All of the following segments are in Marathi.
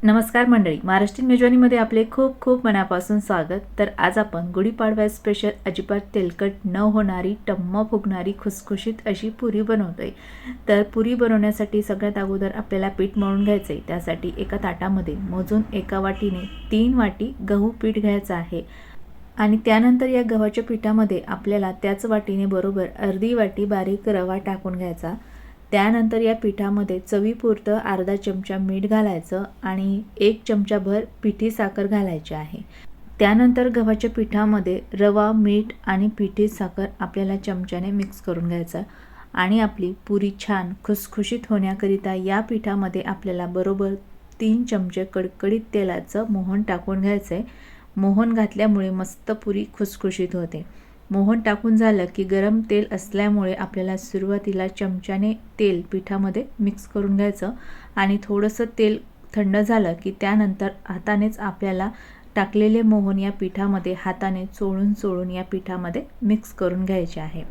नमस्कार मंडळी, महाराष्ट्रीयन मेजवानीमध्ये आपले खूप खूप मनापासून स्वागत। तर आज आपण गुढीपाडवा स्पेशल अजिबात तेलकट न होणारी टम्म फुगणारी खुसखुशीत अशी पुरी बनवतोय। तर पुरी बनवण्यासाठी सगळ्यात अगोदर आपल्याला पीठ मळून घ्यायचे आहे। त्यासाठी एका ताटामध्ये मोजून एका वाटीने 3 वाटी गहू पीठ घ्यायचं आहे आणि त्यानंतर या गव्हाच्या पिठामध्ये आपल्याला त्याच वाटीने बरोबर अर्धी वाटी बारीक रवा टाकून घ्यायचा। त्यानंतर या पिठामध्ये चवीपुरतं अर्धा चमचा मीठ घालायचं आणि 1 चमचाभर पिठी साखर घालायची आहे। त्यानंतर गव्हाच्या पिठामध्ये रवा, मीठ आणि पिठी साखर आपल्याला चमच्याने मिक्स करून घ्यायचं आणि आपली पुरी छान खुसखुशीत होण्याकरिता या पिठामध्ये आपल्याला बरोबर 3 चमचे कडकडीत तेलाचं मोहन टाकून घ्यायचं आहे। मोहन घातल्यामुळे मस्त पुरी खुसखुशीत होते। मोहन टाकून झालं की गरम तेल असल्यामुळे आपल्याला सुरुवातीला चमच्याने तेल पिठामध्ये मिक्स करून घ्यायचं आणि थोडंसं तेल थंड झालं की त्यानंतर हातानेच आपल्याला टाकलेले मोहन या पिठामध्ये हाताने चोळून या पिठामध्ये मिक्स करून घ्यायचे आहे।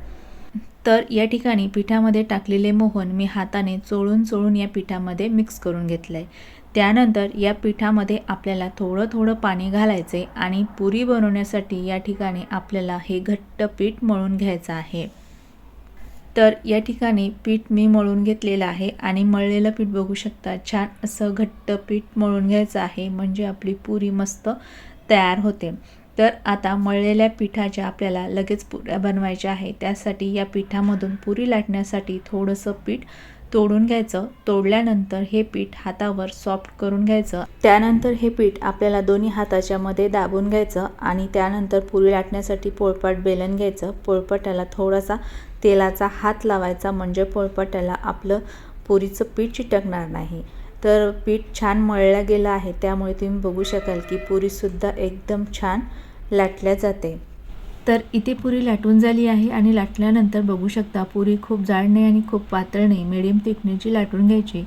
तर या ठिकाणी पिठामध्ये टाकलेले मोहन मी हाताने चोळून या पिठामध्ये मिक्स करून घेतलंय। त्यानंतर या पिठामध्ये आपल्याला थोडं पाणी घालायचे आणि पुरी बनवण्यासाठी या ठिकाणी आपल्याला हे घट्ट पीठ मळून घ्यायचं आहे। तर या ठिकाणी पीठ मी मळून घेतलेलं आहे आणि मळलेलं पीठ बघू शकता, छान असं घट्ट पीठ मळून घ्यायचं आहे, म्हणजे आपली पुरी मस्त तयार होते। तर आता मळलेल्या पिठाच्या आपल्याला लगेच पुऱ्या बनवायच्या आहे। त्यासाठी या पिठामधून पुरी लाटण्यासाठी थोडंसं पीठ तोडून घ्यायचं। तोडल्यानंतर हे पीठ हातावर सॉफ्ट करून घ्यायचं। त्यानंतर हे पीठ आपल्याला दोन्ही हाताच्या मध्ये दाबून घ्यायचं आणि त्यानंतर पुरी लाटण्यासाठी पोळपाट बेलन घ्यायचं। पोळपाटाला थोडासा तेलाचा हात लावायचा, म्हणजे पोळपाटाला आपलं पुरीचं पीठ चिटकणार नाही। तर पीठ छान मळलं गेलं आहे, त्यामुळे तुम्ही बघू शकाल की पुरीसुद्धा एकदम छान लाटल्या जाते। तर इथे पुरी लाटून झाली आहे आणि लाटल्यानंतर बघू शकता पुरी खूप जाड नाही आणि खूप पातळ नाही, मीडियम थिकनेसची लाटून घ्यायची।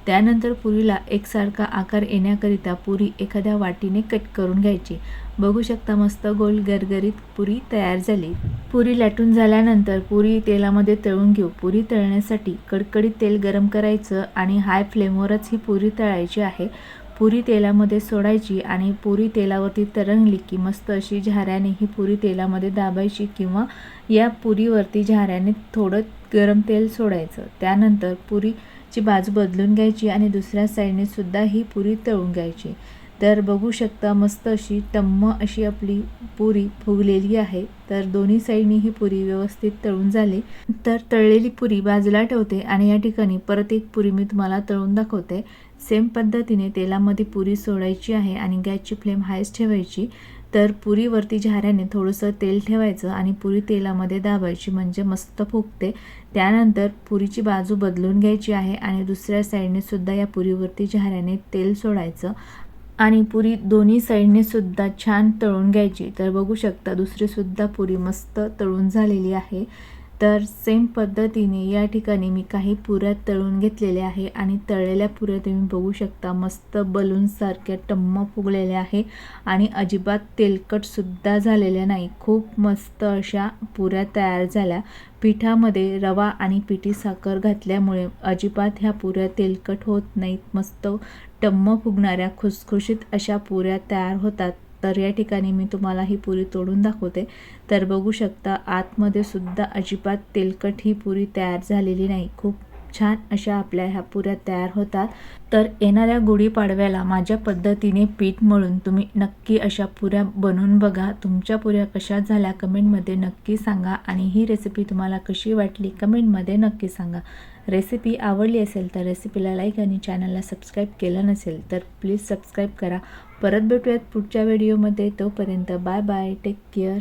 त्यानंतर पुरीला एकसारखा आकार येण्याकरिता पुरी एखाद्या वाटीने कट करून घ्यायची। बघू शकता मस्त गोल गरगरीत पुरी तयार झाली। पुरी लाटून झाल्यानंतर पुरी तेलामध्ये तळून घेऊ। पुरी तळण्यासाठी कडकडीत तेल गरम करायचं आणि हाय फ्लेमवरच ही पुरी तळायची आहे। पुरी तेलामध्ये सोडायची आणि पुरी तेलावरती तरंगली की मस्त अशी झाऱ्याने ही पुरी तेलामध्ये दाबायची किंवा या पुरीवरती झाऱ्याने थोडं गरम तेल सोडायचं। त्यानंतर पुरीची बाजू बदलून घ्यायची आणि दुसऱ्या साईडने सुद्धा ही पुरी तळून घ्यायची। तर बघू शकता मस्त अशी टम्म अशी आपली पुरी फुगलेली आहे। तर दोन्ही साईडनी ही पुरी व्यवस्थित तळून झाली। तर तळलेली पुरी बाजूला ठेवते आणि या ठिकाणी परत एक पुरी मी तुम्हाला तळून दाखवते। सेम पद्धतीने तेलामध्ये पुरी सोडायची आहे आणि गॅसची फ्लेम हायच ठेवायची। तर पुरीवरती झाऱ्याने थोडंसं तेल ठेवायचं आणि पुरी तेलामध्ये दाबायची, म्हणजे मस्त फुगते। त्यानंतर पुरीची बाजू बदलून घ्यायची आहे आणि दुसऱ्या साईडने सुद्धा या पुरीवरती झाऱ्याने तेल सोडायचं आणि पुरी दोन्ही साईडने सुद्धा छान तळून घ्यायची। तर बघू शकता दुसरी सुद्धा पुरी मस्त तळून झालेली आहे। तर सेम पद्धतीने या ठिकाणी मी काही पुऱ्या तळून घेतलेल्या आहे आणि तळलेल्या पुऱ्या तुम्ही बघू शकता मस्त बलूनसारख्या टम्म फुगलेल्या आहे आणि अजिबात तेलकट सुद्धा झालेल्या नाही। खूप मस्त अशा पुऱ्या तयार झाल्या। पिठामध्ये रवा आणि पिठी साखर घातल्यामुळे अजिबात ह्या पुऱ्या तेलकट होत नाहीत। मस्त टम्म फुगणाऱ्या खुसखुशीत अशा पुऱ्या तयार होतात। तर या ठिकाणी मी तुम्हाला ही पुरी तोडून दाखवते। तर बघू शकता आतमध्ये सुद्धा अजिबात तेलकट ही पुरी तयार झालेली नाही। खूप छान अशा आपल्या ह्या पुऱ्या तयार होतात। तर येणाऱ्या गुढीपाडव्याला माझ्या पद्धतीने पीठ मळून तुम्ही नक्की अशा पुऱ्या बनवून बघा। तुमच्या पुऱ्या कशा झाल्या कमेंटमध्ये नक्की सांगा आणि ही रेसिपी तुम्हाला कशी वाटली कमेंटमध्ये नक्की सांगा। रेसिपी आवडली असेल तर रेसिपीला लाईक आणि चॅनलला सबस्क्राईब केलं नसेल तर प्लीज सबस्क्राईब करा। परत भेटूयात पुढच्या व्हिडिओमध्ये, तोपर्यंत बाय बाय, टेक केअर।